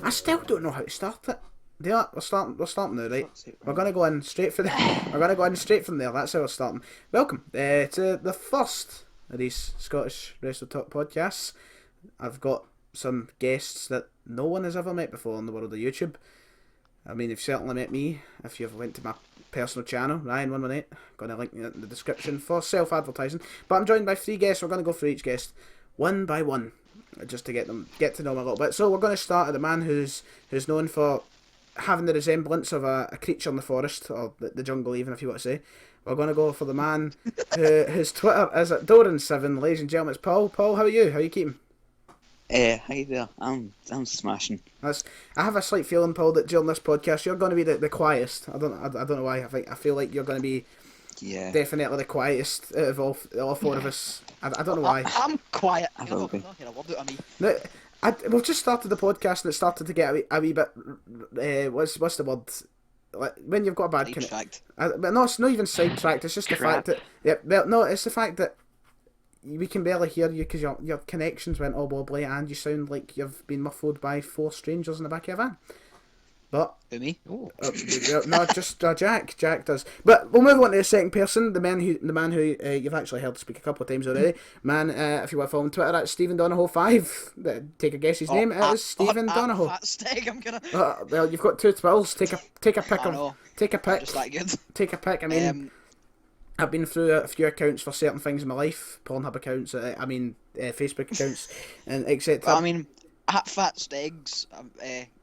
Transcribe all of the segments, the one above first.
I still don't know how to start it. Yeah, we're starting now, right? We're gonna go in straight from there. We're gonna go in straight from there. That's how we're starting. Welcome to the first of these Scottish Wrestle Talk podcasts. I've got some guests that no one has ever met before in the world of YouTube. I mean, you've certainly met me if you've went to my personal channel, Ryan118. Got a link in the description for self-advertising. But I'm joined by 3 guests. We're going to go through each guest one by one, just to get to know them a little bit. So we're going to start at the man who's known for having the resemblance of a creature in the forest, or the jungle even, if you want to say. We're going to go for the man whose Twitter is at Doran7. Ladies and gentlemen, it's Paul. Paul, how are you? How are you keeping? Hi there. I'm smashing. I have a slight feeling, Paul, that during this podcast you're going to be the quietest. I don't know why. I feel like you're going to be definitely the quietest out of all 4 of us. I don't know why. I'm quiet. I will be. No, we've just started the podcast and it started to get a wee bit. What's the word? Like, when you've got a bad connection. But no, it's not even sidetracked. It's just the fact that it's the fact that we can barely hear you because your connections went all wobbly and you sound like you've been muffled by 4 strangers in the back of your van. But me? No, just Jack. Jack does. But we'll move on to the second person, the man who you've actually heard speak a couple of times already. Man, if you want to follow him on Twitter, that's Stephen Donahoe 5. Take a guess his name. It is Stephen Donahoe. Fat steg, I'm gonna. Well, you've got 2 Twitters. Take a pick. Take a pick. Just that good. Take a pick. I mean. I've been through a few accounts for certain things in my life, Pornhub accounts, Facebook accounts, and etc. I mean, at Fat Stegs,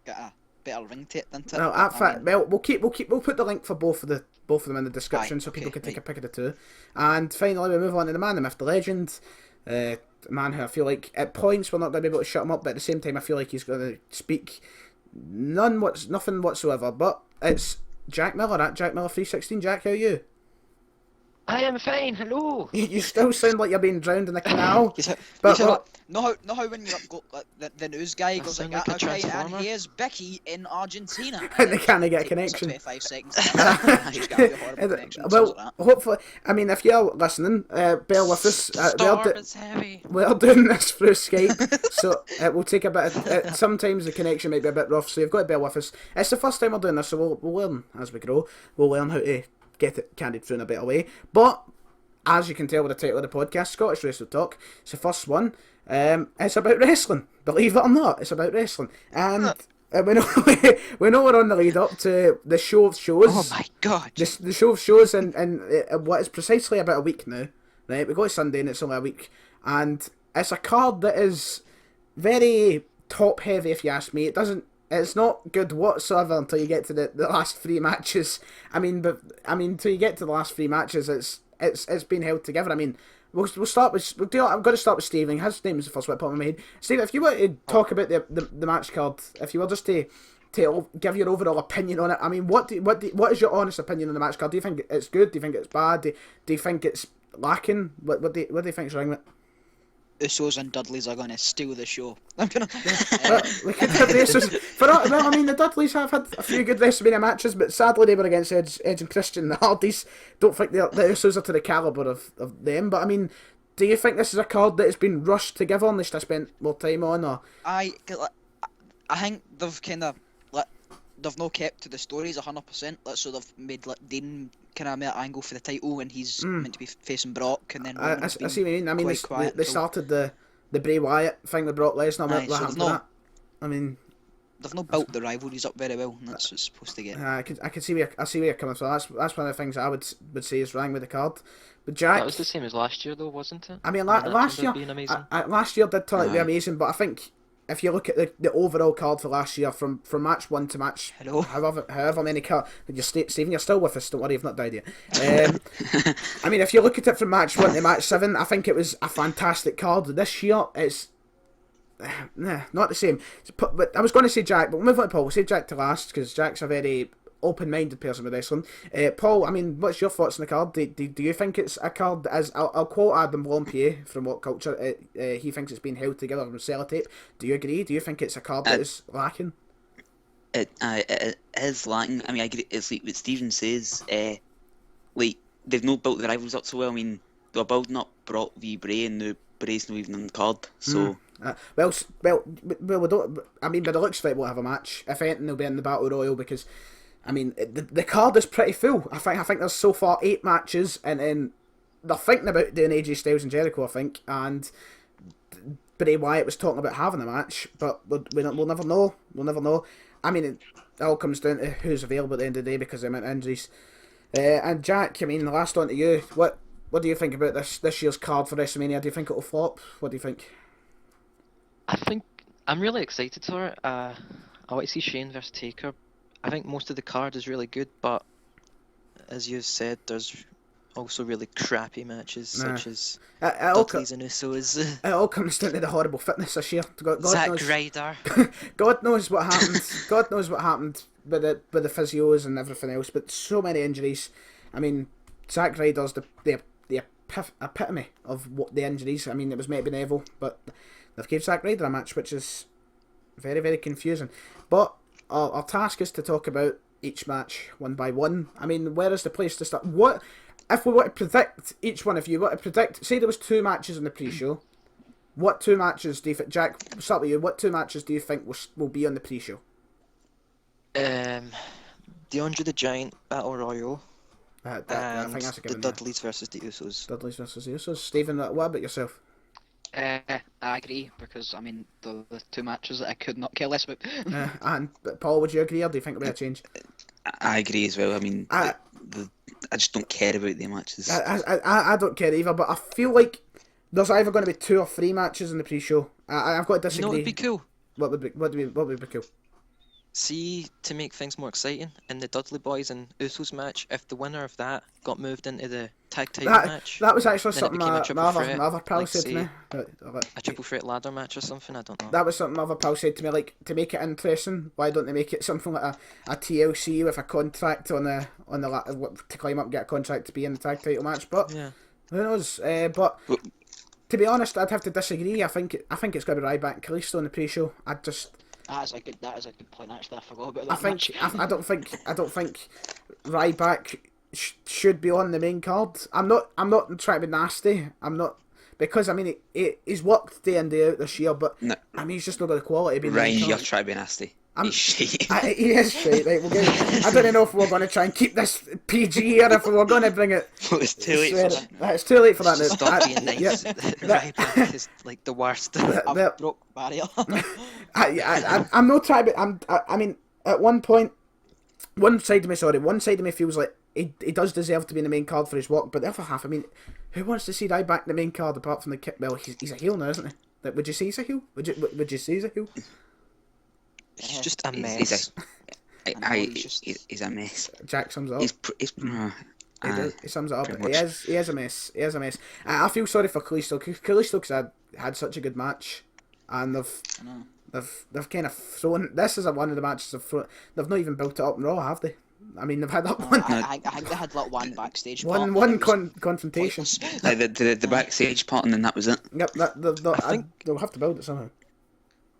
got a better ring to it than it. Well, we'll put the link for both of them in the description, so people can take a pick of the 2. And finally, we move on to the man, the myth, the legend, the man who I feel like at points we're not going to be able to shut him up, but at the same time I feel like he's going to speak nothing whatsoever. But it's Jack Miller at Jack Miller 316. Jack, how are you? I am fine, hello! You still sound like you're being drowned in the canal. Know how when you're up, the news guy goes like, like a okay, and transformer." here's Becky in Argentina. And they can't get a connection. 25 seconds. Just got a horrible connection. Well, hopefully, I mean, if you're listening, bear with us. It's heavy. We're doing this through Skype, so it will take a bit of... sometimes the connection might be a bit rough, so you've got to bear with us. It's the first time we're doing this, so we'll learn as we grow. We'll learn how to get it carried through in a better way. But as you can tell with the title of the podcast, Scottish Wrestle Talk, it's the first one. It's about wrestling. Believe it or not, it's about wrestling. And we know we're on the lead up to the show of shows. Oh my god! The show of shows and what is precisely about a week now. Right, we go to Sunday and it's only a week, and it's a card that is very top heavy, if you ask me. It's not good whatsoever until you get to the last 3 matches. I mean, until you get to the last 3 matches, it's been held together. I mean, I'm going to start with Stephen. His name is the first one that popped in my head. Stephen, if you were to talk about the match card, if you were just to give your overall opinion on it, I mean, what is your honest opinion on the match card? Do you think it's good? Do you think it's bad? Do you think it's lacking? What do you think is wrong with it? Usos and Dudleys are going to steal the show. I'm gonna. I mean, the Dudleys have had a few good WrestleMania matches, but sadly they were against Edge and Christian. The Hardys, don't think the Usos are to the caliber of them. But I mean, do you think this is a card that has been rushed together and they should have spent more time on? Or I think they've kind of they've not kept to the stories 100%. So they've made Dean kind of made an angle for the title, and he's meant to be facing Brock, and then I see what you mean. I mean, they started the Bray Wyatt thing with Brock Lesnar. What happened to that? I mean, they've not built the rivalries up very well, and that's what's supposed to get. I can see where you're coming from. That's one of the things I would say is wrong with the card. But Jack, That was the same as last year, though, wasn't it? I mean, last year, last year did turn out to be amazing, but I think if you look at the overall card for last year, from match 1 to match, however many cards, Stephen, you're still with us. Don't worry, you've not died yet. I mean, if you look at it from match 1 to match 7, I think it was a fantastic card. This year, it's not the same. But I was going to say Jack, but we'll move on to Paul. We'll save Jack to last because Jack's a very open-minded person with wrestling. Paul, I mean, what's your thoughts on the card? Do you think it's a card that is... I'll quote Adam Blompier from What Culture. He thinks it's been held together from sellotape. Do you agree? Do you think it's a card that is lacking? It is lacking. I mean, I agree. It's like what Stephen says. Like, they've not built the rivals up so well. I mean, they were building up Brock v Bray, and now Bray's not even on the card. So We don't. I mean, by the looks of it, we'll have a match. If anything, they'll be in the Battle Royal because, I mean, the card is pretty full. I think there's so far 8 matches, and then they're thinking about doing AJ Styles and Jericho, I think, and Bray Wyatt was talking about having a match, but we'll never know. We'll never know. I mean, it all comes down to who's available at the end of the day because of the amount of injuries. And Jack, I mean, the last one to you. What do you think about this year's card for WrestleMania? Do you think it'll flop? What do you think? I think I'm really excited for it. I want to see Shane versus Taker. I think most of the card is really good, but as you said, there's also really crappy matches such as Dudley's and Usos. It all comes down to the horrible fitness this year. God Zack knows, Ryder. God knows what happened. God knows what happened with the physios and everything else. But so many injuries. I mean, Zack Ryder's the epitome of what the injuries. I mean, it was meant to be Neville, but they've gave Zack Ryder a match, which is very, very confusing. But our task is to talk about each match one by one. I mean, where is the place to start? What if we want to predict each one? If you want to predict, say there was 2 matches in the pre-show. What 2 matches do you think, Jack? We'll start with you. What 2 matches do you think will be on the pre-show? The Andre the Giant Battle Royal. I And think that's a the given. Yeah. Dudleys versus the Usos. Dudleys versus the Usos. Stephen, what about yourself? I agree because I mean the 2 matches that I could not care less about. And Paul, would you agree, or do you think there'll be a change? I agree as well. I mean, I just don't care about the matches. I don't care either, but I feel like there's either going to be 2 or 3 matches in the pre-show. I've got to You know disagree. what would be cool? What would be cool? See, to make things more exciting, in the Dudley Boys and Usos match, if the winner of that got moved into the tag title match, That was actually then it something became a my triple other threat, pal like, said to say, me. a triple threat ladder match or something, I don't know. That was something my other pal said to me, like, to make it interesting, why don't they make it something like a TLC with a contract on the to climb up and get a contract to be in the tag title match, but Yeah. who knows? But to be honest, I'd have to disagree. I think it's going to be Ryback and Kalisto in the pre-show. That is a good point. Actually, I forgot about that I think match. I don't think Ryback should be on the main card. I'm not trying to be nasty. I'm not, because I mean he's worked day in day out this year, but No. I mean he's just not got the quality. Being Ryan, the main you're card. trying to be nasty. He's shit. He is straight. Right, I don't know if we're going to try and keep this PG or if we're going to bring it. It's too late for that. It's too late for that now. Stop being nice. Yeah. Ryback is like the worst. I've broke barrier. I'm not trying to. I mean, at one point, one side of me feels like he does deserve to be in the main card for his work, but the other half, I mean, who wants to see Ryback in the main card apart from the kit? Well, he's a heel now, isn't he? Like, would you say he's a heel? Would you say he's a heel? He's just a mess. He's a mess. Jack sums it up. He sums it up. pretty He much. is a mess. He is a mess. I feel sorry for Kalisto because I had such a good match, and they've kind of thrown. This is one of the matches they've not even built it up in Raw, have they? I mean, they've had that one. I think they had like one backstage. One confrontation. Like the backstage part, and then that was it. Yep, they'll have to build it somehow.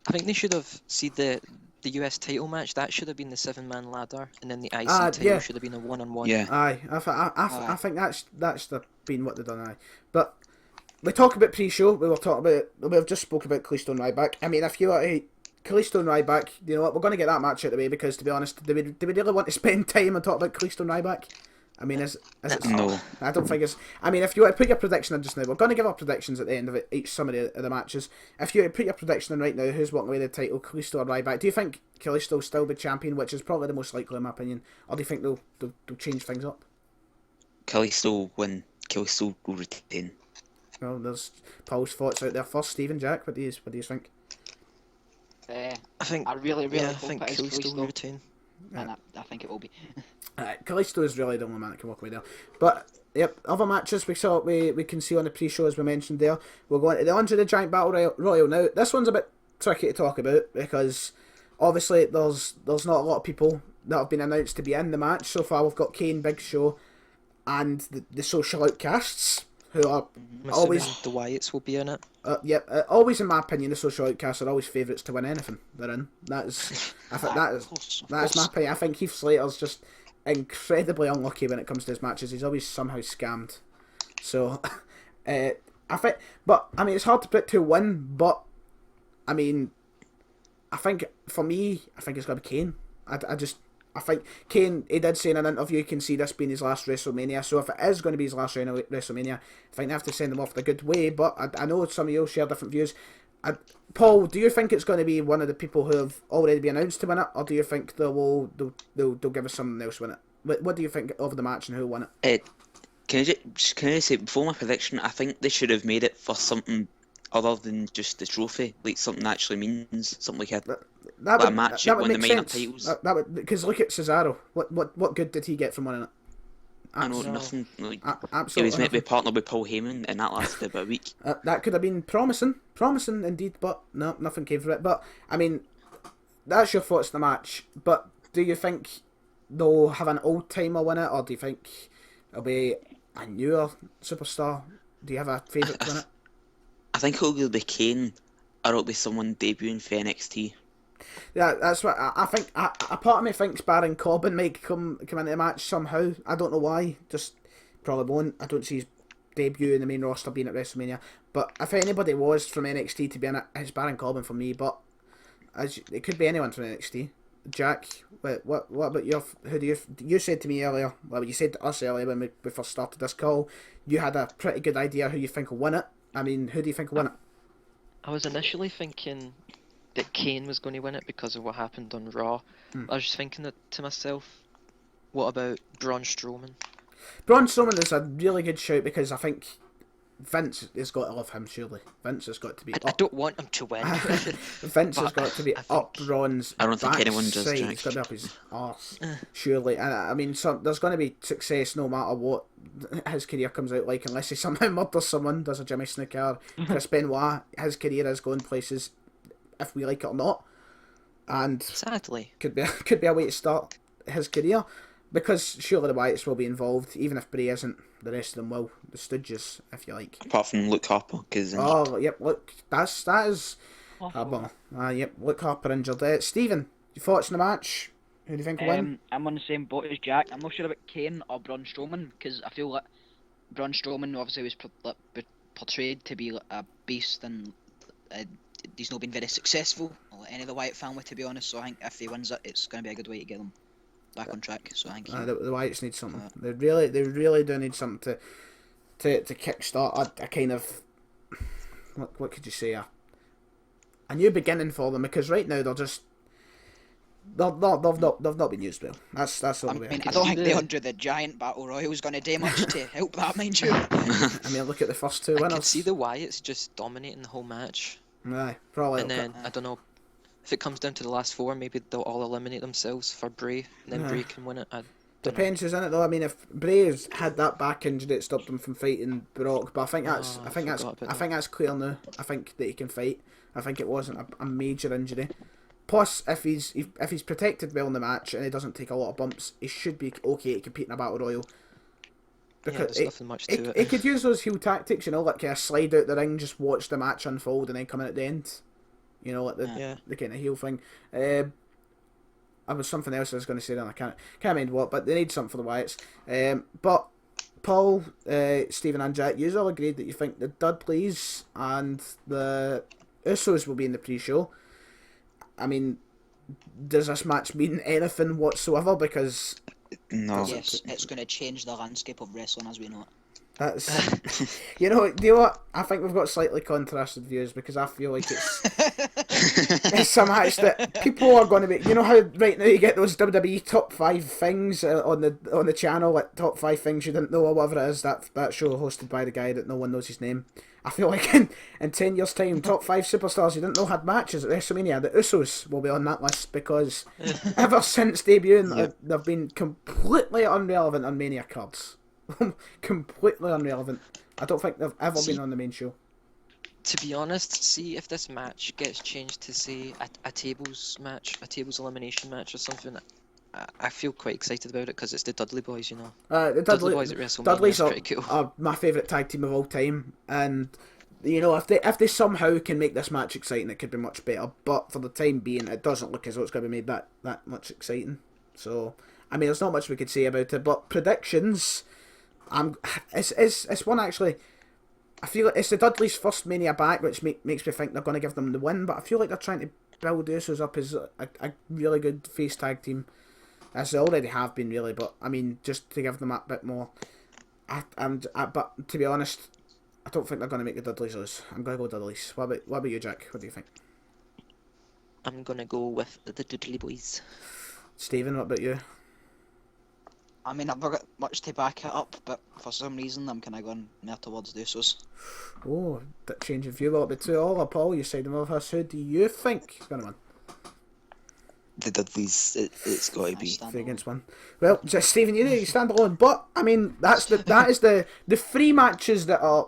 I think they should have seen the US title match. That should have been the 7-man ladder, and then the IC title yeah. should have been a 1-on-1. Yeah. Aye, I think that's been what they've done. Aye, but we talk about pre-show. We've just spoke about Kalisto and Ryback. I mean, if you are Kalisto and Ryback, you know what? We're going to get that match out of the way because, to be honest, do we really want to spend time and talk about Kalisto and Ryback? I mean, is it? No. I don't think it's. I mean, if you want to put your prediction in just now, we're going to give our predictions at the end of each summary of the matches. If you put your prediction in right now, who's walking away with the title, Kalisto or Ryback? Do you think Kalisto will still be champion, which is probably the most likely in my opinion, or do you think they'll change things up? Kalisto will win. Kalisto will retain. Well, there's Paul's thoughts out there first. Stephen, Jack, what do you think? I think. I really I hope think it is Kalisto will Kalisto, retain. and I think it will be. Kalisto is really the only man that can walk away there. But yep, other matches we can see on the pre-show as we mentioned there. We're going to the Andre the Giant Battle Royal now. This one's a bit tricky to talk about because obviously there's not a lot of people that have been announced to be in the match so far. We've got Kane, Big Show, and the Social Outcasts, who are I'm always assuming the Wyatts will be in it. always in my opinion the Social Outcasts are always favourites to win anything they're in. That is my opinion. I think Heath Slater's just incredibly unlucky when it comes to his matches. He's always somehow scammed. So I think, but I mean it's hard to predict who win, but I mean, I think for me, I think it's gonna be Kane. I think Kane, he did say in an interview, you can see this being his last WrestleMania. So if it is going to be his last WrestleMania, I think they have to send him off in a good way. But I know some of you share different views. Paul, do you think it's going to be one of the people who have already been announced to win it, or do you think they'll give us someone else win it? What do you think of the match and who won it? Can I say before my prediction? I think they should have made it for something other than just the trophy, like something that actually means something like a match that won the minor titles. That would, because look at Cesaro. What good did he get from winning it? I know nothing. Like, absolutely. He was meant to be partnered with Paul Heyman, and that lasted about a week. That could have been promising indeed, but no, nothing came from it. But I mean, that's your thoughts on the match. But do you think they'll have an old timer win it, or do you think it'll be a newer superstar? Do you have a favourite to win it? I think it'll either be Kane, or it'll be someone debuting for NXT. Yeah, that's what I think. A part of me thinks Baron Corbin might come into the match somehow. I don't know why. Just probably won't. I don't see his debut in the main roster being at WrestleMania. But if anybody was from NXT to be in it, it's Baron Corbin for me. But it could be anyone from NXT. Jack, what about your? Who do you said to me earlier? Well, you said to us earlier when we first started this call. You had a pretty good idea who you think will win it. I mean, who do you think will win it? I was initially thinking that Kane was going to win it because of what happened on Raw. I was just thinking that to myself, what about Braun Strowman? Braun Strowman is a really good shout because I think Vince has got to love him, surely. Vince has got to be I don't want him to win. Vince has got to be up Braun's I don't think anyone does, backside. Jack. He's got to be up his arse, surely. And I mean, there's going to be success no matter what his career comes out like, unless he somehow murders someone, does a Jimmy Snooker, Chris Benoit. His career is going places, if we like it or not. And sadly, could be a way to start his career. Because surely the Wyatts will be involved, even if Bray isn't. The rest of them will. The Stooges, if you like. Apart from Luke Harper, because yep. Look, that is. Yep. Luke Harper injured. Stephen, your thoughts on the match? Who do you think will win? I'm on the same boat as Jack. I'm not sure about Kane or Braun Strowman because I feel like Braun Strowman obviously was portrayed to be a beast and he's not been very successful. Like any of the Wyatt family, to be honest. So I think if he wins it, it's going to be a good way to get them back on track. So I think the Wyatts need something. They really do need something to kickstart a kind of what could you say, a new beginning for them, because right now they've not been used well. That's the way. I don't think the Andre the Giant Battle Royal is going to do much to help that, mind you. I mean, look at the first two winners. I could see the Wyatts just dominating the whole match. Aye, probably. And then I don't know. If it comes down to the last four, maybe they'll all eliminate themselves for Bray, and then Bray can win it. Depends who's in it though. I mean, if Bray's had that back injury, it stopped him from fighting Brock. But I think that's clear now. I think that he can fight. I think it wasn't a major injury. Plus, if he's protected well in the match and he doesn't take a lot of bumps, he should be okay to compete in a battle royal. Because there's nothing much to it. He could use those heel tactics, like kind of slide out the ring, just watch the match unfold, and then come in at the end. Like the kind of heel thing. I was something else I was going to say, then I can't remember what, but they need something for the Wyatts. But Paul, Stephen and Jack, you all agreed that you think the Dudleys and the Usos will be in the pre-show. I mean, does this match mean anything whatsoever? Because no. Yes, it's going to change the landscape of wrestling as we know it. That's do you know what? I think we've got slightly contrasted views, because I feel like it's a match that people are going to be. You know how right now you get those WWE top 5 things on the channel, like top 5 things you didn't know or whatever it is. That show hosted by the guy that no one knows his name. I feel like in 10 years' time, top 5 superstars you didn't know had matches at WrestleMania. The Usos will be on that list, because ever since debuting, they've been completely irrelevant on Mania cards. Completely irrelevant. I don't think they've ever been on the main show. To be honest, see if this match gets changed to say a tables match, a tables elimination match or something. I feel quite excited about it because it's the Dudley Boys, The Dudley Boys at WrestleMania Dudleys is pretty cool. are my favourite tag team of all time, and if they somehow can make this match exciting, it could be much better. But for the time being, it doesn't look as though it's going to be made that much exciting. So I mean, there's not much we could say about it. But predictions. It's one actually. I feel like it's the Dudleys' first Mania back, which makes me think they're going to give them the win. But I feel like they're trying to build the Usos up as a really good face tag team, as they already have been, really. But I mean, just to give them a bit more. But to be honest, I don't think they're going to make the Dudleys lose. I'm going to go Dudleys. What about you, Jack? What do you think? I'm gonna go with the Dudley Boys. Stephen, what about you? I mean, I've not got much to back it up, but for some reason I'm kind of going more towards the Usos. Oh, that change of view a little bit too. All Paul, you siding with us. Who do you think is going to win? The Dudleys, it's got to be. 3 against 1. Well, just Stephen, you stand alone. But I mean, that is the 3 matches that are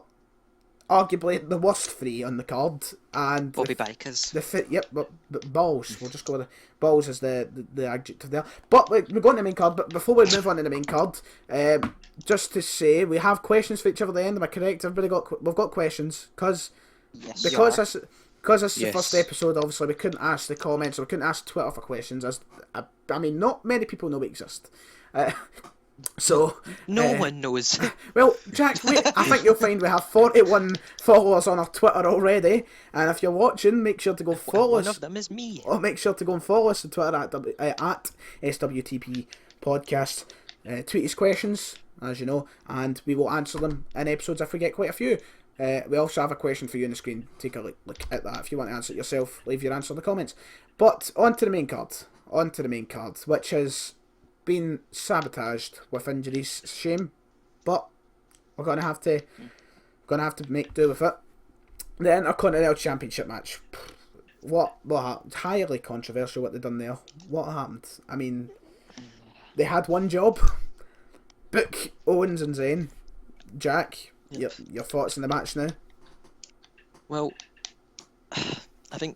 arguably the worst 3 on the card, and Bobby Bikers. But balls. We'll just go with balls as the adjective there. But we're going to the main card. But before we move on to the main card, just to say we have questions for each other at the end. Am I correct? We've got questions because Yes. this is the Yes. first episode. Obviously, we couldn't ask the comments, or we couldn't ask Twitter for questions. As I mean, not many people know we exist. So No one knows. Well, Jack, wait, I think you'll find we have 41 followers on our Twitter already, and if you're watching, make sure to go follow One us. of them is me. Oh, make sure to go and follow us on Twitter at SWTP Podcast. Tweet us questions, as you know, and we will answer them in episodes if we get quite a few. We also have a question for you on the screen. Take a look at that. If you want to answer it yourself, leave your answer in the comments. But on to the main card, which has been sabotaged with injuries. Shame, but we're gonna have to make do with it. The Intercontinental Championship match. What highly controversial what they done there. What happened? I mean, they had one job. Book Owens and Zayn. Jack, your thoughts on the match now? Well, I think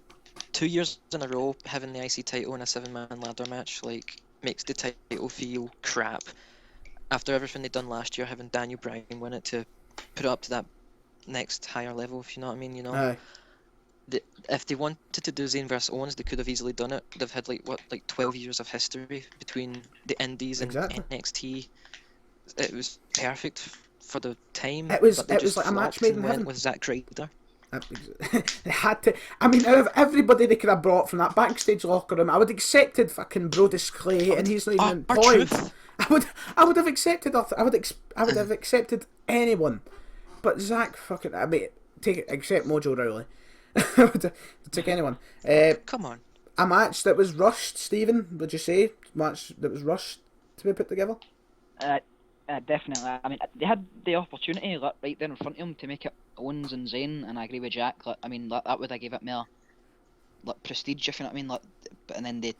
2 years in a row having the IC title in a 7-man ladder match makes the title feel crap. After everything they'd done last year, having Daniel Bryan win it to put it up to that next higher level, if you know what I mean, you know. Aye. If they wanted to do Zayn versus Owens, they could have easily done it. They've had 12 years of history between the Indies and Exactly. NXT. It was perfect for the time. It was but they like just a match flopped made and in went heaven. with Zack Ryder. They had to. I mean, out of everybody they could have brought from that backstage locker room, I would have accepted fucking Brodus Clay, and he's not even employed. R-Truth. I would have accepted. I would have accepted anyone, but Zach fucking. I mean, except Mojo Rawley. I would have take anyone. Come on. A match that was rushed, Stephen. Would you say match that was rushed to be put together? Definitely. I mean, they had the opportunity right there in front of them to make it Owens and Zayn, and I agree with Jack. I mean, that would have given it more prestige, if you know what I mean. And then they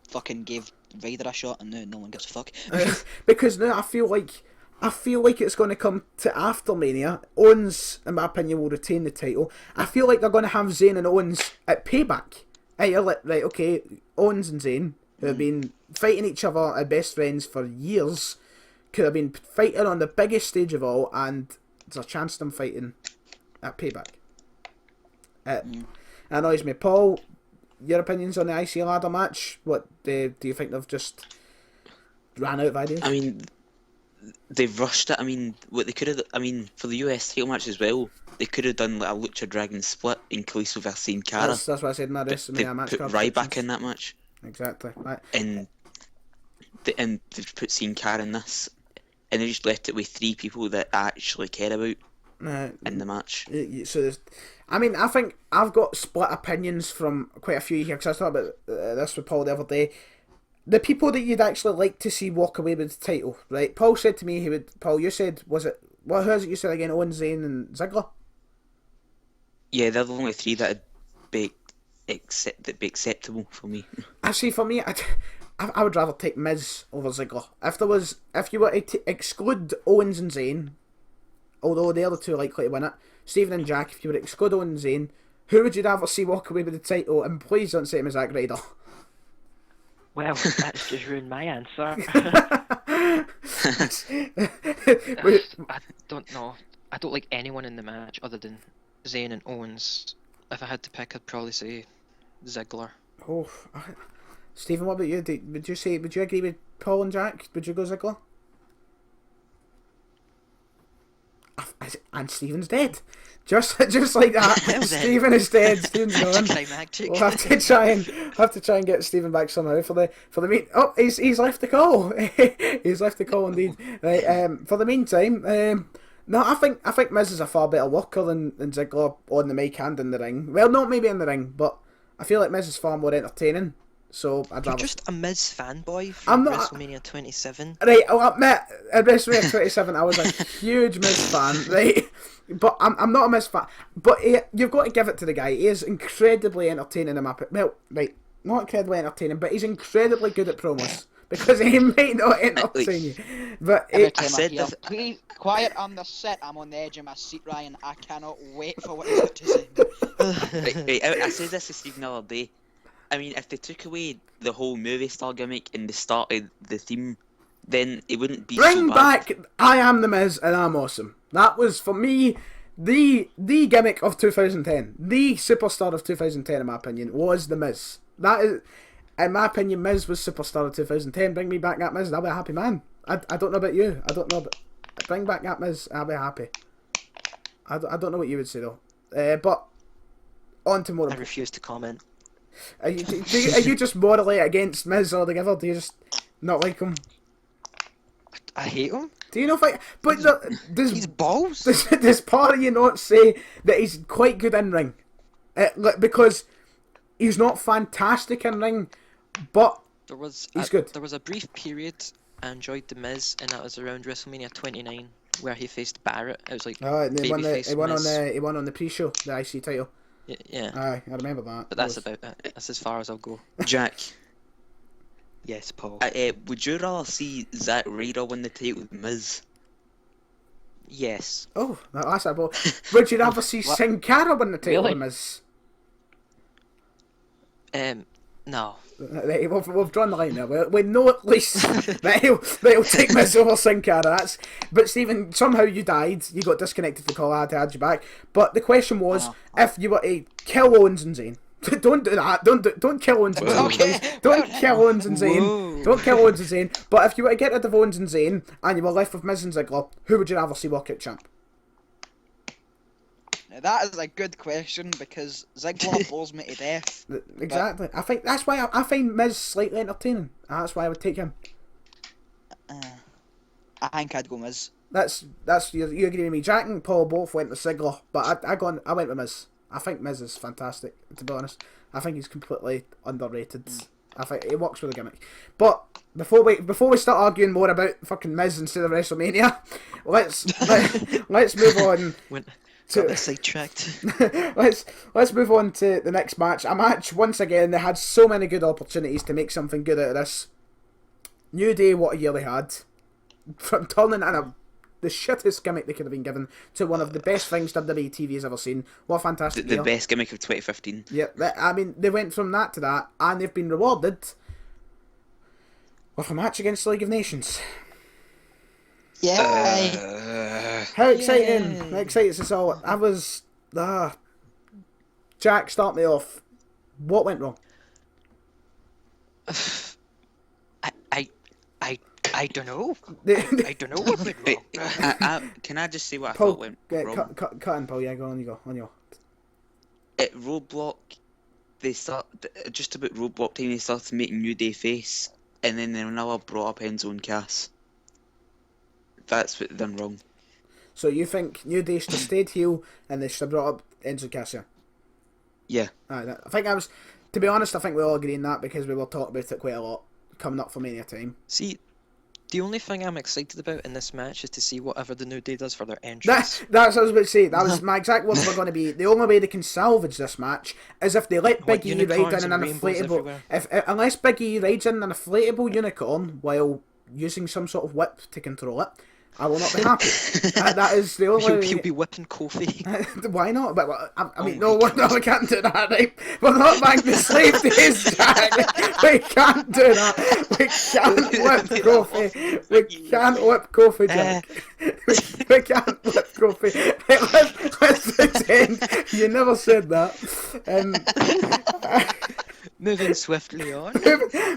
fucking gave Ryder a shot, and no one gives a fuck. Because now I feel like it's going to come to after Mania. Owens, in my opinion, will retain the title. I feel like they're going to have Zayn and Owens at Payback. Right, okay, Owens and Zayn, who have been fighting each other as best friends for years, could have been fighting on the biggest stage of all, and there's a chance of them fighting at Payback. It annoys me. Paul, your opinions on the IC ladder match? What do you think they've just ran out of ideas? I mean, they've rushed it. I mean, what they could have. I mean, for the US title match as well, they could have done a Lucha Dragon split in Kalisto versus Sin Cara. That's what I said in my WrestleMania match. Put card Ryback predictions. in that match, Exactly. Right. and they've put Sin Cara in this, and they just left it with 3 people that I actually care about in the match. So there's, I mean, I think I've got split opinions from quite a few here, because I was talking about this with Paul the other day. The people that you'd actually like to see walk away with the title, right? Paul said to me he would. Paul, you said, was it? Well, who is it you said again? Owens, Zayn, and Ziggler. Yeah, they're the only 3 that'd be acceptable for me. Actually, for me, I would rather take Miz over Ziggler. If you were to exclude Owens and Zayn, although they're the 2 likely to win it, Stephen and Jack, if you were to exclude Owens and Zayn, who would you rather see walk away with the title? And please don't say him as Zack Ryder. Well, that's just ruined my answer. I don't know. I don't like anyone in the match other than Zayn and Owens. If I had to pick, I'd probably say Ziggler. Oh, Stephen, what about you? Would you agree with Paul and Jack? Would you go Ziggler? and Stephen's dead. Just like that. Stephen is dead. Stephen's gone. We'll have to try and get Stephen back somehow for the mean. Oh, he's left the call. He's left the call indeed. Right. For the meantime, no, I think Miz is a far better worker than Ziggler on the mic and in the ring. Well, not maybe in the ring, but I feel like Miz is far more entertaining. So You're just a Miz fanboy I'm from not WrestleMania 27. Right, I'll admit, at WrestleMania 27, I was a huge Miz fan, right? But I'm not a Miz fan. But you've got to give it to the guy. He is incredibly entertaining in my... Well, right, not incredibly entertaining, but he's incredibly good at promos. Because he might not entertain you. But Every time I hear, please, quiet on the set, I'm on the edge of my seat, Ryan. I cannot wait for what he's got to say. Right, I said this to Stephen the other day. I mean, if they took away the whole movie star gimmick and they started the theme, then it wouldn't be Bring so bad. back I Am the Miz and I'm Awesome. That was, for me, the gimmick of 2010. The superstar of 2010, in my opinion, was the Miz. That is, in my opinion, Miz was superstar of 2010. Bring me back that Miz and I'll be a happy man. I don't know about you. I don't know about... Bring back that Miz, I'll be happy. I don't know what you would say, though. But, on to more... I refuse to comment. Are you just morally against Miz altogether? Do you just not like him? I hate him. Do you know if I... But does, He's balls. does part of you not say that he's quite good in ring? Because he's not fantastic in ring, but he's good. There was a brief period I enjoyed the Miz, and that was around WrestleMania 29, where he faced Barrett. It was like he won on the pre-show, the IC title. Yeah. Aye, I remember that. But that's about it. That's as far as I'll go. Jack, Yes, Paul. would you rather see Zack Ryder win the title with Miz? Yes. Oh, that's a ball. Would you rather see Sin Cara win the title Really? with Miz? No. Right, we've drawn the line there. We know at least that he'll take Miz over Sin Cara. But Stephen, somehow you died. You got disconnected from the call. I had to add you back. But the question was, if you were to kill Owens and Zayn. Don't do that. Don't kill Owens and Zayn. Okay. Please. Don't kill Owens and Zayn. Whoa. Don't kill Owens and Zayn. But if you were to get rid of Owens and Zayn and you were left with Miz and Ziggler, who would you rather see walk out champ? Now, that is a good question because Ziggler bores me to death. Exactly. I think that's why I find Miz slightly entertaining. That's why I would take him. I think I'd go Miz. That's you agree with me. Jack and Paul both went with Ziggler, but I went with Miz. I think Miz is fantastic, to be honest. I think he's completely underrated. I think he works with a gimmick. But before we start arguing more about fucking Miz instead of WrestleMania, let's move on. Got sidetracked. let's move on to the next match. A match, once again, they had so many good opportunities to make something good out of this. New Day, what a year they had. From turning in the shittest gimmick they could have been given to one of the best things WWE TV has ever seen. What a fantastic The year. best gimmick of 2015. Yeah, I mean, they went from that to that, and they've been rewarded with a match against the League of Nations. Yeah. How exciting! How exciting is this all? I was... Jack, start me off. What went wrong? I don't know. I don't know what went wrong. Can I just say what I Paul, thought went wrong? cut in, Paul. Yeah, go on, you go. On your... At Roadblock, they start just about Roadblock time. They started making New Day face, and then they never brought up Enzo and Cass. That's what they done wrong. So you think New Day should have stayed heel, and they should have brought up Enzo Cassidy? Yeah. I think I was... To be honest, I think we all agree on that because we were talking about it quite a lot coming up for Mania time. See, the only thing I'm excited about in this match is to see whatever the New Day does for their entrance. That's what I was about to say. That was my exact words were going to be. The only way they can salvage this match is if they let Big E ride in an inflatable... Unless Big E rides in an inflatable unicorn while using some sort of whip to control it, I will not be happy. That is the only... He'll be whipping Kofi. Why not? But I mean, no, we can't do that, right? We're not back to slave days, Jack. We can't do that. We can't whip Kofi. We can't whip Kofi, Jack. We can't whip Kofi. Let's pretend you never said that. Moving swiftly on.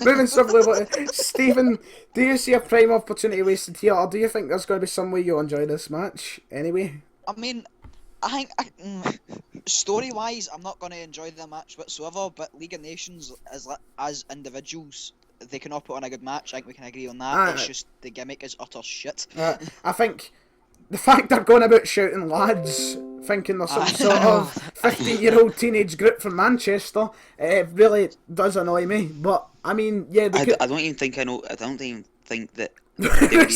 Moving swiftly, Stephen, do you see a prime opportunity wasted here, or do you think there's going to be some way you'll enjoy this match anyway? I mean, I think story-wise, I'm not going to enjoy the match whatsoever. But League of Nations, as individuals, they can all put on a good match. I think we can agree on that. It's just the gimmick is utter shit. I think the fact they're going about shouting lads, thinking they're some sort of 15-year-old teenage group from Manchester, it really does annoy me. But I mean, yeah, I don't even think I know. I don't even think that. I don't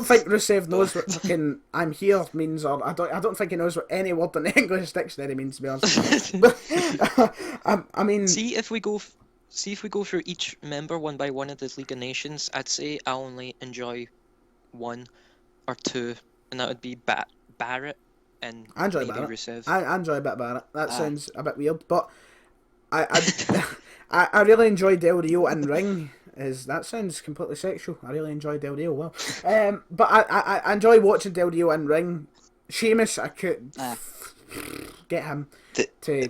think Rusev knows what fucking "I'm here" means, or I don't think he knows what any word in the English dictionary means, to be honest. But, I mean, See if we go through each member one by one of this League of Nations. I'd say I only enjoy one or two, and that would be Barrett and I enjoy maybe Barrett. Rusev. I enjoy a bit Barrett. That sounds a bit weird, but I really enjoy Del Rio in ring. That sounds completely sexual. I really enjoy Del Rio. Well, but I enjoy watching Del Rio in ring. Sheamus, I could get him to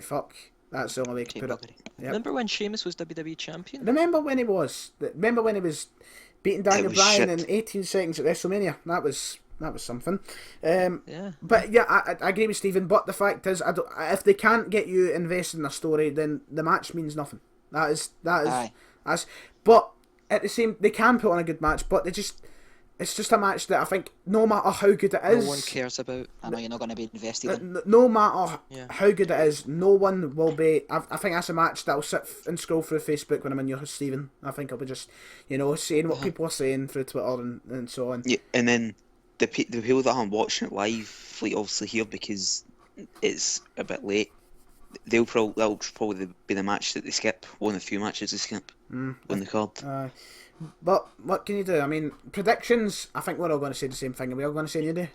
fuck. That's the only way to put it. Yep. Remember when Sheamus was WWE champion? Remember when he was beating Daniel Bryan in 18 seconds at WrestleMania? That was something. Yeah. But yeah, I agree with Stephen. But the fact is, if they can't get you invested in a story, then the match means nothing. That's. But at the same, they can put on a good match, but it's just a match that I think no matter how good it is, no one cares about. I know you're not going to be invested in. No matter how good it is, no one will be. I think that's a match that I'll sit and scroll through Facebook when I'm in your house, Stephen. I think I'll be just, saying what people are saying through Twitter and so on. Yeah, and then the people that aren't watching it live, like obviously here because it's a bit late, that'll probably be the match that they skip. One of the few matches they skip on the card. But what can you do? I mean, predictions. I think we're all going to say the same thing. Are we all going to say New Day?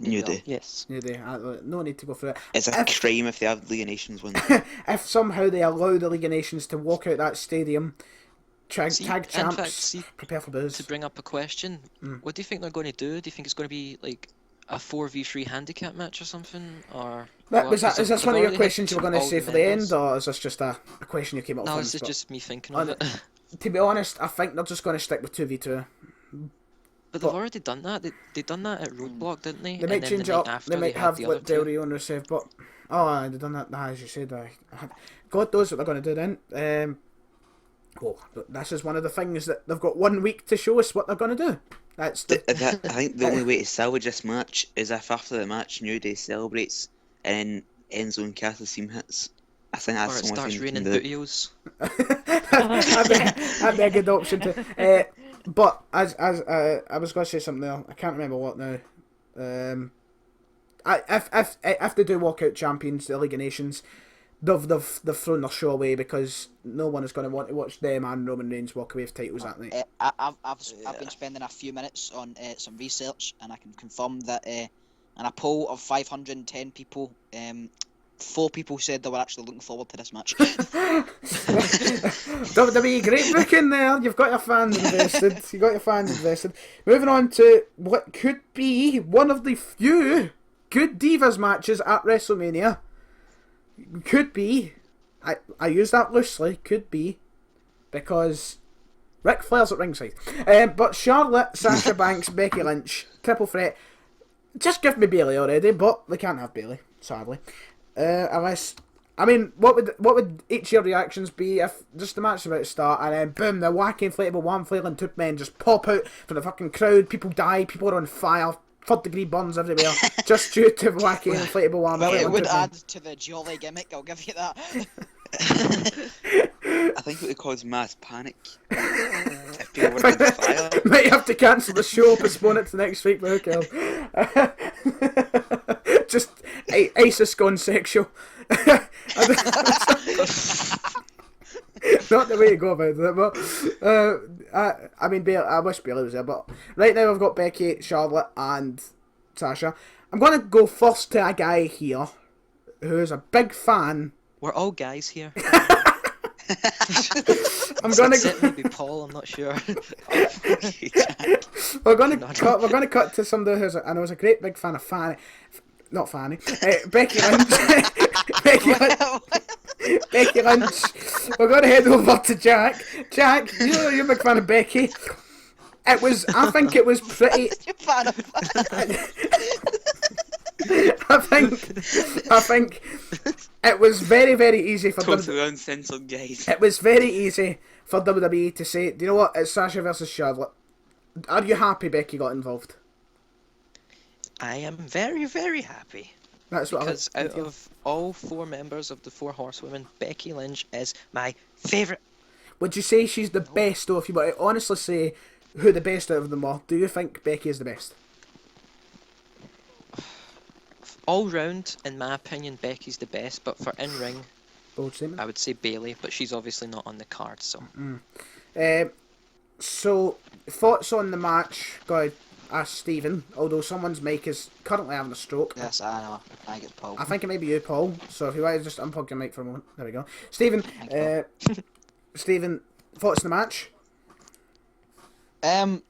New Day. Yes. New Day. No need to go through it. It's a crime if they have League of Nations win. If somehow they allow the League of Nations to walk out that stadium, tag champs, prepare for booze. To bring up a question, what do you think they're going to do? Do you think it's going to be like a 4v3 handicap match or something? Or is this one of your questions you were going to say for the end, or is this just a question you came up with? No, this is just me thinking of it. To be honest, I think they're just going to stick with 2v2. But they've already done that. They done that at Roadblock, didn't they? They might change it up. They might have like Del Rio and Rusev, but they've done that. As you said, God knows what they're going to do then. This is one of the things that they've got 1 week to show us what they're going to do. I think the only way to salvage this match is if after the match New Day celebrates and Enzo and Cass's team hits. I think that's or it starts raining bootios. That'd be a good option too. But as I was going to say something there, I can't remember what now. If they do walk out champions, the League of Nations, they've thrown their show away because no one is going to want to watch them and Roman Reigns walk away with titles that night. I've been spending a few minutes on some research, and I can confirm that in a poll of 510 people, 4 people said they were actually looking forward to this match. WWE, great booking there. You've got your fans invested. Moving on to what could be one of the few good Divas matches at WrestleMania. Could be. I use that loosely. Could be. Because Ric Flair's at ringside. But Charlotte, Sasha Banks, Becky Lynch, triple threat. Just give me Bayley already, but they can't have Bayley, sadly. Unless, I mean, what would each of your reactions be if just the match is about to start and then boom, the wacky inflatable one flailing tube men just pop out from the fucking crowd, people die, people are on fire, 3rd degree burns everywhere, just due to wacky inflatable one. Well, it would add to the jolly gimmick, I'll give you that. I think it would cause mass panic. If people were on fire. Might have to cancel the show, postpone it to next week, but who cares? Just ISIS gone sexual. Not the way to go about it, but I mean, I wish Bayley was there, but right now I've got Becky, Charlotte, and Sasha. I'm going to go first to a guy here who is a big fan. We're all guys here. I'm going to maybe Paul. I'm not sure. We're going to cut to somebody who's I know is a great big fan of Fanny. Not Fanny. Becky Lynch. Becky Lynch. We're going to head over to Jack. Jack, you're a big fan of Becky. I think it was pretty. You're a fan of I think it was very, very easy for Totally uncensored, guys. It was very easy for WWE to say, do you know what, it's Sasha versus Charlotte. Are you happy Becky got involved? I am very, very happy. That's what Because out of all 4 members of the 4 horsewomen, Becky Lynch is my favourite. Would you say she's the best, though, if you were to honestly say who the best out of them are? Do you think Becky is the best? All round, in my opinion, Becky's the best, but for in-ring, Bold statement. I would say Bailey, but she's obviously not on the card, so. So, thoughts on the match? Go ahead, ask Stephen, although someone's mic is currently having a stroke. Yes, I know. I think it's Paul. I think it may be you, Paul, so if you want to just unplug your mic for a moment. There we go. Stephen, Stephen, thoughts on the match? I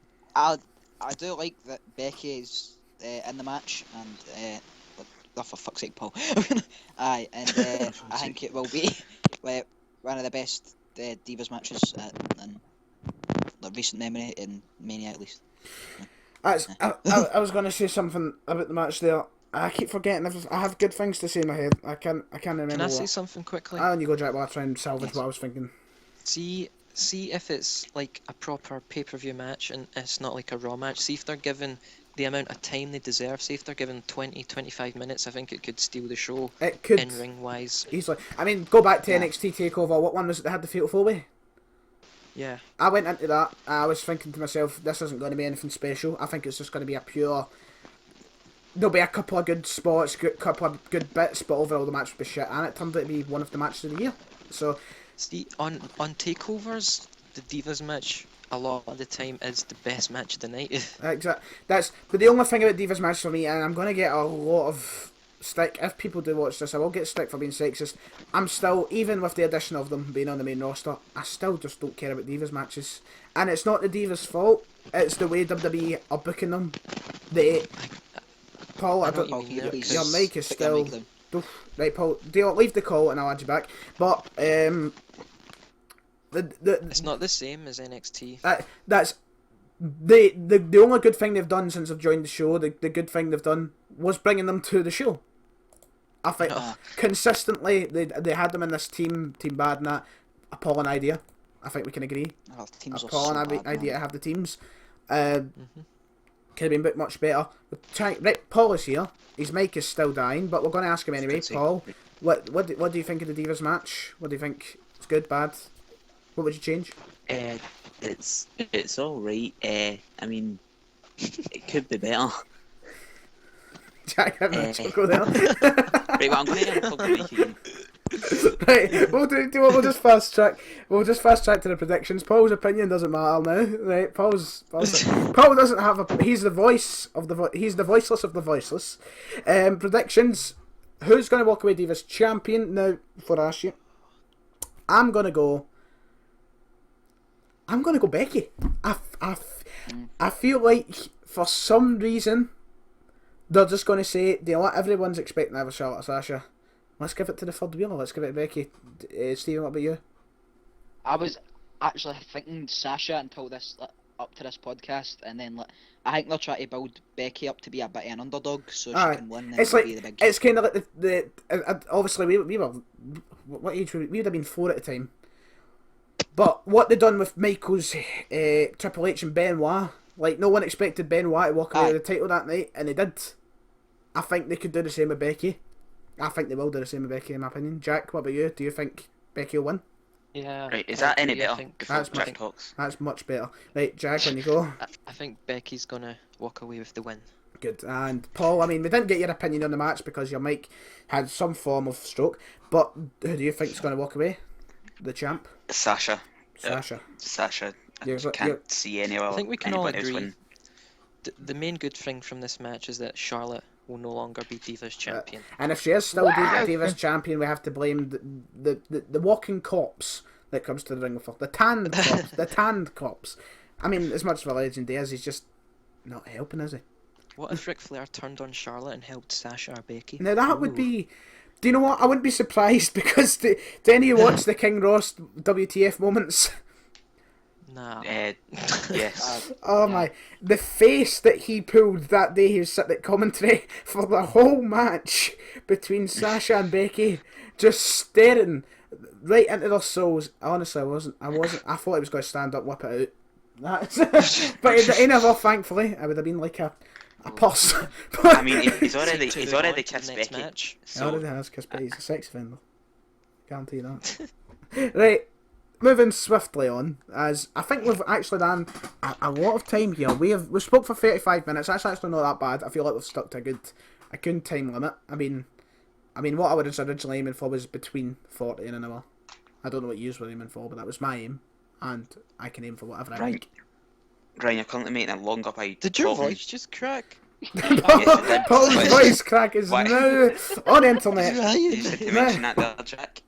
do like that Becky is in the match, and oh, for fuck's sake, Paul. Aye, and I think it will be one of the best Divas matches in the recent memory, in Mania at least. I was going to say something about the match there. I keep forgetting. I have good things to say in my head. I can't remember. Can I say what. something quickly? And you go, Jack, while I try and salvage what I was thinking. See if it's like a proper pay-per-view match and it's not like a Raw match. See if they're given the amount of time they deserve. See if they're given 20-25 minutes. I think it could steal the show. It could. In-ring wise. Easily. I mean, go back to NXT TakeOver. What one was it that had the Fatal 4-Way? Yeah. I went into that. I was thinking to myself, this isn't going to be anything special. I think it's just going to be a pure... There'll be a couple of good spots, couple of good bits, but overall the match will be shit. And it turned out to be one of the matches of the year. So... See, on takeovers, the Divas match a lot of the time is the best match of the night. Exactly. But the only thing about Divas match for me, and I'm going to get a lot of stick, if people do watch this, I will get stick for being sexist. I'm still, even with the addition of them being on the main roster, I still just don't care about Divas matches. And it's not the Divas' fault, it's the way WWE are booking them. Paul, I don't, your mic is still... Right, Paul, leave the call and I'll add you back. But, it's not the same as NXT. That's the only good thing they've done since I've joined the show. The good thing they've done was bringing them to the show. I think consistently they had them in this team bad and that. Appalling idea. I think we can agree. Appalling idea to have the teams. Could have been booked much better. Right, Paul is here. His mic is still dying, but we're going to ask him anyway. Paul, what do you think of the Divas match? What do you think? It's good, bad? What would you change? It's all right. I mean, it could be better. Jack, I'm not sure go there. Right, well, I'm going to unplug the mic again. Right, we'll just fast track. We'll just fast track to the predictions. Paul's opinion doesn't matter now. Right, Paul doesn't have a. He's the voice of the. He's the voiceless of the voiceless. Predictions. Who's going to walk away Divas champion now? For us, you, I'm gonna go Becky. I feel like for some reason they're just going to say, do you know what, everyone's expecting to have a Charlotte or Sasha. Let's give it to the third wheel. Let's give it to Becky. Stephen, what about you? I was actually thinking Sasha until this up to this podcast, and then I think they'll try to build Becky up to be a bit of an underdog, so she can win. It's like the big... it's kind of like the obviously we were, what age were we? We would have been 4 at the time. But what they done with Michaels, Triple H and Benoit, like no one expected Benoit to walk away with the title that night, and they did. I think they could do the same with Becky. I think they will do the same with Becky, in my opinion. Jack, what about you? Do you think Becky will win? Yeah. Right, is that any better? That's much better. Right, Jack, when you go. I think Becky's gonna walk away with the win. Good. And Paul, I mean, we didn't get your opinion on the match because your mic had some form of stroke, but who do you think is going to walk away? The champ? Sasha. Sasha. I can't see anyone. I think we can all agree. The main good thing from this match is that Charlotte will no longer be Divas champion. And if she is still Divas champion, we have to blame the walking corpse that comes to the ring with her. The tanned corpse. I mean, as much of a legend he is, he's just not helping, is he? What if Ric Flair turned on Charlotte and helped Sasha or Becky? Now that would be Do you know what? I wouldn't be surprised because do any of you watch the King Ross WTF moments? Nah. Yes. Oh Yeah. my! The face that he pulled that day he was sitting at commentary for the whole match between Sasha and Becky, just staring right into their souls. Honestly, I wasn't. I thought he was going to stand up, whip it out. That's, but he never. Thankfully, I would have been like a pus. I mean, he's already To he's move already on to the kissed next Becky. match. He already So has, because he's a sex offender. Guarantee that. Right. Moving swiftly on, as I think we've actually done a lot of time here. We spoke for 35 minutes. That's actually not that bad. I feel like we've stuck to a good time limit. I mean, what I was originally aiming for was between 40 and an hour. I don't know what you were aiming for, but that was my aim, and I can aim for whatever I like. Ryan, you're currently making it longer by Did your talking. voice just crack? Paul's voice crack is Why? now on the internet. You just had to mention that there, Jack.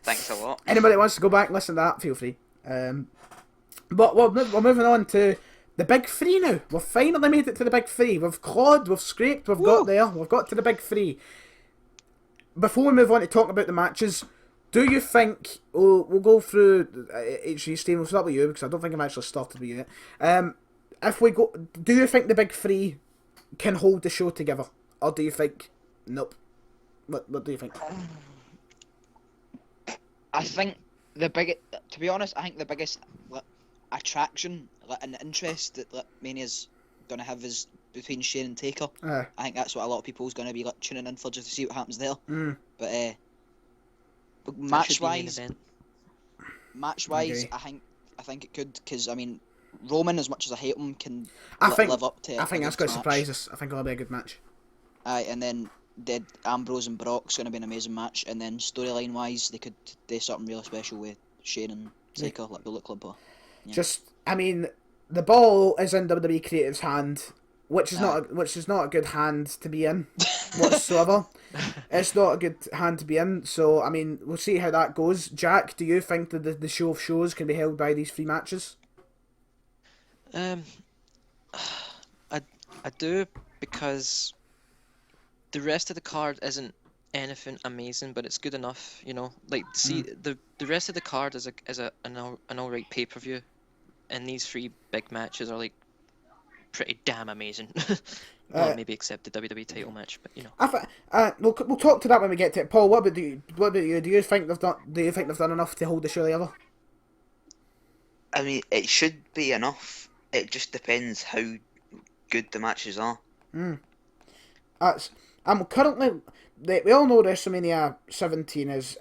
Thanks a lot. Anybody that wants to go back and listen to that, feel free. But we're moving on to the big three now. We've finally made it to the big three. We've clawed, we've scraped, we've got there. We've got to the big three. Before we move on to talk about the matches, do you think we'll go through HG Steve? We'll start with you because I don't think I've actually started with you yet. If we go, do you think the big three can hold the show together, or do you think nope? What do you think? I think to be honest, I think the biggest attraction and interest that Mania's gonna have is between Shane and Taker. I think that's what a lot of people's gonna be tuning in for, just to see what happens there. But match wise, I think it could, because I mean, Roman, as much as I hate him, can live up to it. I think that's going to surprise us. I think it'll be a good match. Aye, and then Ambrose and Brock's going to be an amazing match, and then storyline wise, they could do something really special with Shane and Taker, like Bullet Club. Yeah. Just, I mean, the ball is in WWE Creative's hand, which is not a good hand to be in whatsoever. It's not a good hand to be in. So I mean, we'll see how that goes. Jack, do you think that the show of shows can be held by these three matches? I do, because the rest of the card isn't anything amazing, but it's good enough, you know. Like, see, the rest of the card is an alright pay-per-view, and these three big matches are like pretty damn amazing. Well, maybe except the WWE title match, but you know. We'll talk to that when we get to it. Paul, what about you? Do you think they've done enough to hold the show together? I mean, it should be enough. It just depends how good the matches are. I'm currently. We all know WrestleMania 17 is.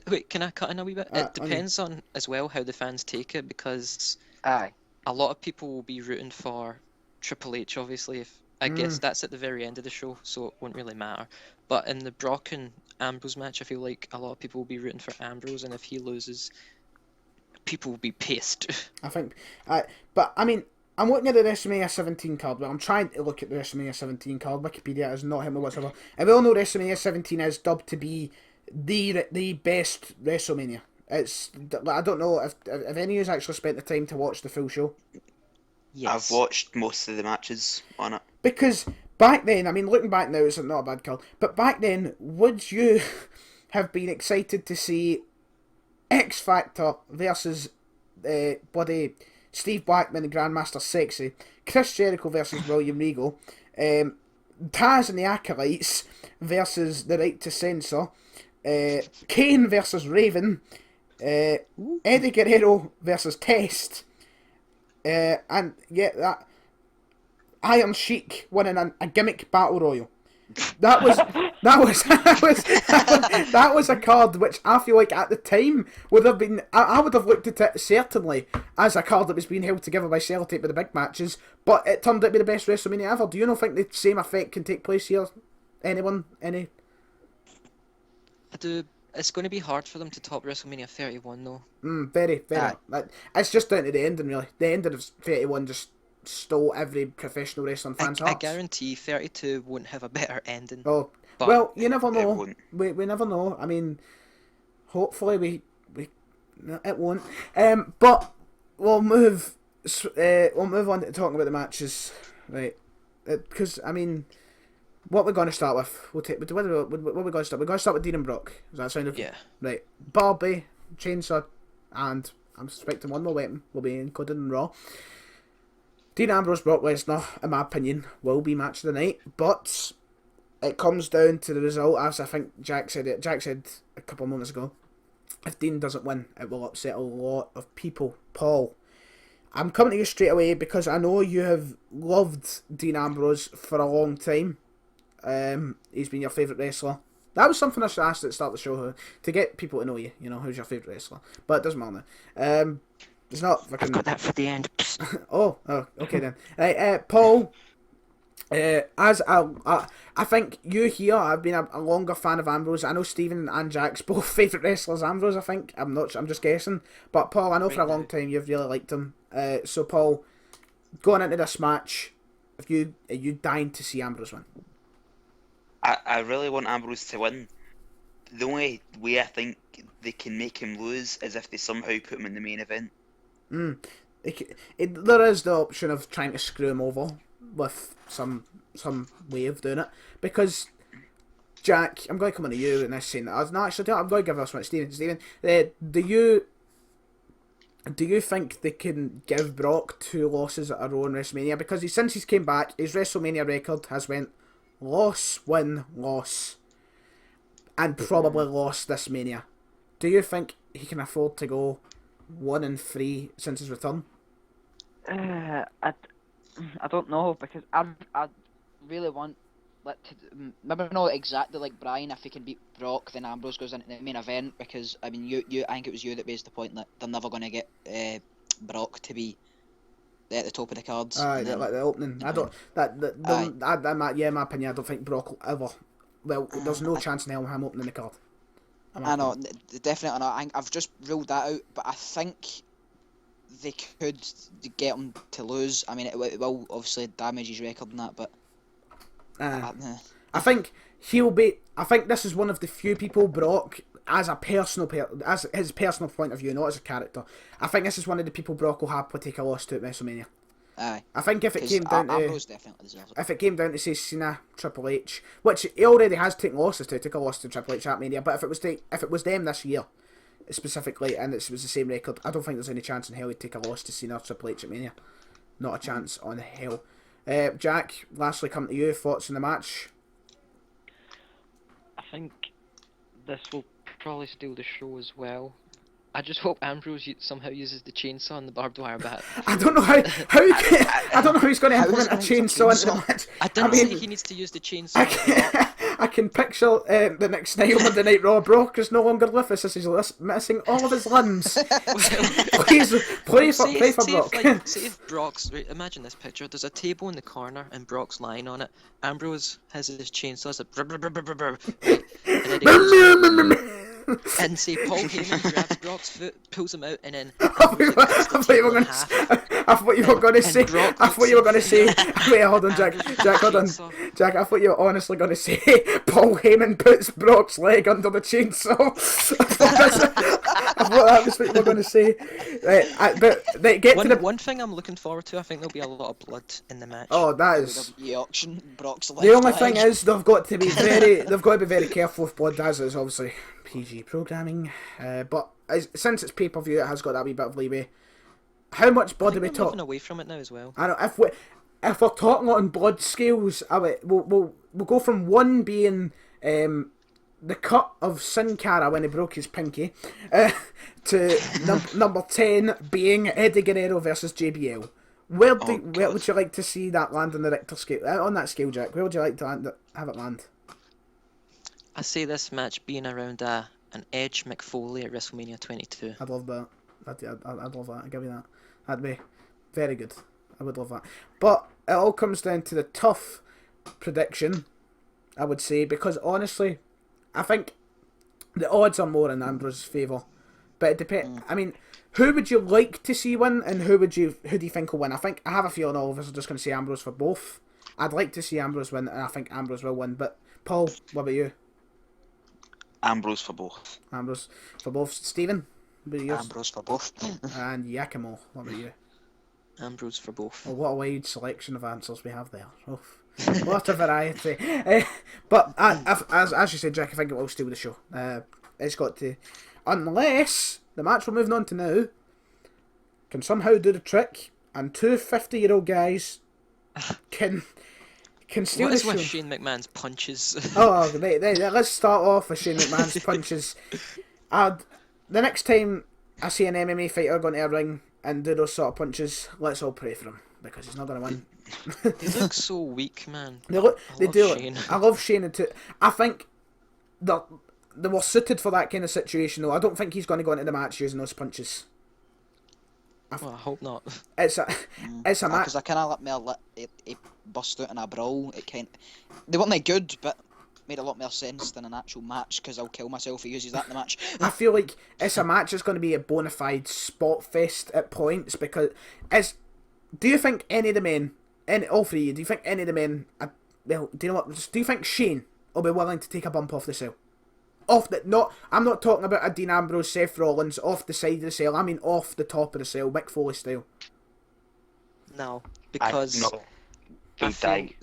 Wait, can I cut in a wee bit? It depends on as well how the fans take it, because Aye. a lot of people will be rooting for Triple H, obviously. If I guess that's at the very end of the show, so it won't really matter. But in the Brock and Ambrose match, I feel like a lot of people will be rooting for Ambrose, and if he loses, people will be pissed. I think. But I mean, I'm looking at the WrestleMania 17 card, but I'm trying to look at the WrestleMania 17 card. Wikipedia is not helping me whatsoever. And we all know WrestleMania 17 is dubbed to be the best WrestleMania. It's. I don't know if any of you actually spent the time to watch the full show. Yes. I've watched most of the matches on it. Because back then, I mean, looking back now, it's not a bad card. But back then, would you have been excited to see X Factor versus bloody Steve Blackman and Grandmaster Sexy, Chris Jericho versus William Regal, Taz and the Acolytes versus The Right to Censor, Kane versus Raven, Eddie Guerrero versus Test, and yeah, that Iron Sheik winning a gimmick battle royal. That was a card which I feel like at the time would have been. I would have looked at it certainly as a card that was being held together by Sellotape with the big matches, but it turned out to be the best WrestleMania ever. Do you not think the same effect can take place here? Anyone? Any? I do. It's going to be hard for them to top WrestleMania 31 though. Very. It's just down to the ending, really. The ending of 31 just stole every professional wrestling fan's hearts. I guarantee 32 won't have a better ending. Oh, but well, you never know. We never know. I mean, hopefully it won't. But we'll move on to talking about the matches, right? Because I mean, What we're going to start with? We'll take. What are we going to start? We're going to start with Dean and Brock. Does that sound okay? Yeah. Right. Barbie, Chainsaw, and I'm suspecting one more weapon will be included in Raw. Dean Ambrose, Brock Lesnar, in my opinion, will be match of the night, but it comes down to the result, as I think Jack said it. Jack said a couple of moments ago, if Dean doesn't win, it will upset a lot of people. Paul, I'm coming to you straight away because I know you have loved Dean Ambrose for a long time. He's been your favourite wrestler. That was something I should ask at the start of the show, to get people to know you. You know, who's your favourite wrestler? But it doesn't matter now. It's not fucking... I've got that for the end. oh, okay then. Right, Paul. As I think you here have been a longer fan of Ambrose. I know Stephen and Jack's both favourite wrestlers. Ambrose, I think. I'm not. I'm just guessing. But Paul, I know for a long time you've really liked him. So Paul, going into this match, are you dying to see Ambrose win? I really want Ambrose to win. The only way I think they can make him lose is if they somehow put him in the main event. There is the option of trying to screw him over with some way of doing it, because Jack, I'm going to come on to you in this scene. No, actually, I'm going to give this one to Stephen. Stephen, do you think they can give Brock 2 losses at a row in WrestleMania? Because since he's came back, his WrestleMania record has went loss, win, loss, and probably lost this Mania. Do you think he can afford to go 1-3 since his return? I don't know, because I really want maybe not exactly like Brian. If he can beat Brock, then Ambrose goes into the main event, because I mean you I think it was you that raised the point that they're never going to get Brock to be at the top of the cards. Aye, like the opening. I don't my opinion, I don't think Brock will ever. Well, there's no chance in hell of him opening the card. I know, definitely not. I've just ruled that out, but I think they could get him to lose. I mean, it will obviously damage his record and that, but I think he'll be. I think this is one of the few people Brock, as as his personal point of view, not as a character. I think this is one of the people Brock will happily take a loss to at WrestleMania. Aye. I think if it came down Ambrose definitely deserves it. If it came down to say Cena, Triple H, which he already has taken losses to, took a loss to Triple H at Mania, but if it was them this year specifically, and it was the same record, I don't think there's any chance in hell he'd take a loss to Cena, Triple H at Mania. Not a chance on hell. Jack, lastly, come to you. Thoughts on the match? I think this will probably steal the show as well. I just hope Ambrose somehow uses the chainsaw and the barbed wire bat. I don't know how I don't know how he's going to implement a chainsaw into the match. I didn't say he needs to use the chainsaw. I can picture the next night on Monday Night Raw. Brock is no longer with us. He's missing all of his limbs. Please pray for Brock. Say if Brock's... Right, imagine this picture. There's a table in the corner and Brock's lying on it. Ambrose has his chainsaw. Right, and then he goes, and say Paul Heyman grabs Brock's foot, pulls him out, and then I thought you were going to say. Wait, hold on, Jack. Hold on, Jack. I thought you were honestly going to say Paul Heyman puts Brock's leg under the chainsaw. I thought that was what you were going to say. One thing I'm looking forward to. I think there'll be a lot of blood in the match. Oh, that is. Auction Brock's leg. The only thing is they've got to be very careful with blood, as is obviously PG programming, but since it's pay-per-view, it has got that wee bit of leeway. How much blood are we talking? Moving away from it now as well. I know if we're talking on blood scales, we'll go from 1 being the cut of Sin Cara when he broke his pinky, to number 10 being Eddie Guerrero versus JBL. Where would you like to see that land on the Richter scale? On that scale, Jack, where would you like to have it land? I see this match being around an Edge McFoley at WrestleMania 22. I'd love that. I'd love that. I'd give you that. That'd be very good. I would love that. But it all comes down to the tough prediction, I would say, because honestly, I think the odds are more in Ambrose's favour. But it depends. I mean, who would you like to see win, and who do you think will win? I have a feeling all of us are just going to say Ambrose for both. I'd like to see Ambrose win, and I think Ambrose will win. But Paul, what about you? Ambrose for both. Ambrose for both. Stephen? What about yours? Ambrose for both. And Yakimo, what about you? Ambrose for both. Well, what a wide selection of answers we have there. Oof. What a variety. But as you said, Jack, I think it will steal the show. It's got to, unless the match we're moving on to now can somehow do the trick, and two 50-year-old guys can steal What the is show. with Shane McMahon's punches? Oh, let's start off with Shane McMahon's punches. The next time I see an MMA fighter go into a ring and do those sort of punches, let's all pray for him, because he's not going to win. They look so weak, man. They look. I They love do. Shane. I love Shane and I think they were suited for that kind of situation. Though I don't think he's going to go into the match using those punches. Well, I hope not. It's a match. Because I kind of let me bust out in a brawl. They weren't that good, but made a lot more sense than an actual match. Because I'll kill myself if he uses that in the match. I feel like it's a match that's going to be a bona fide spot fest at points, because do you think any of the men, all three of you, do you think any of the men, well, do you know what? Do you think Shane will be willing to take a bump off the cell? I'm not talking about a Dean Ambrose, Seth Rollins off the side of the cell. I mean off the top of the cell, Mick Foley style. No, because No. I He'd feel, die.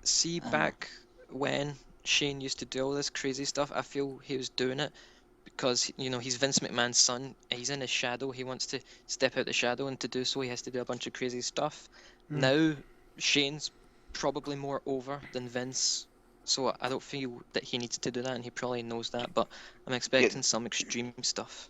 see back when Shane used to do all this crazy stuff, I feel he was doing it because, you know, he's Vince McMahon's son. He's in his shadow. He wants to step out the shadow, and to do so, he has to do a bunch of crazy stuff. Now, Shane's probably more over than Vince, so I don't feel that he needs to do that, and he probably knows that. But I'm expecting some extreme stuff.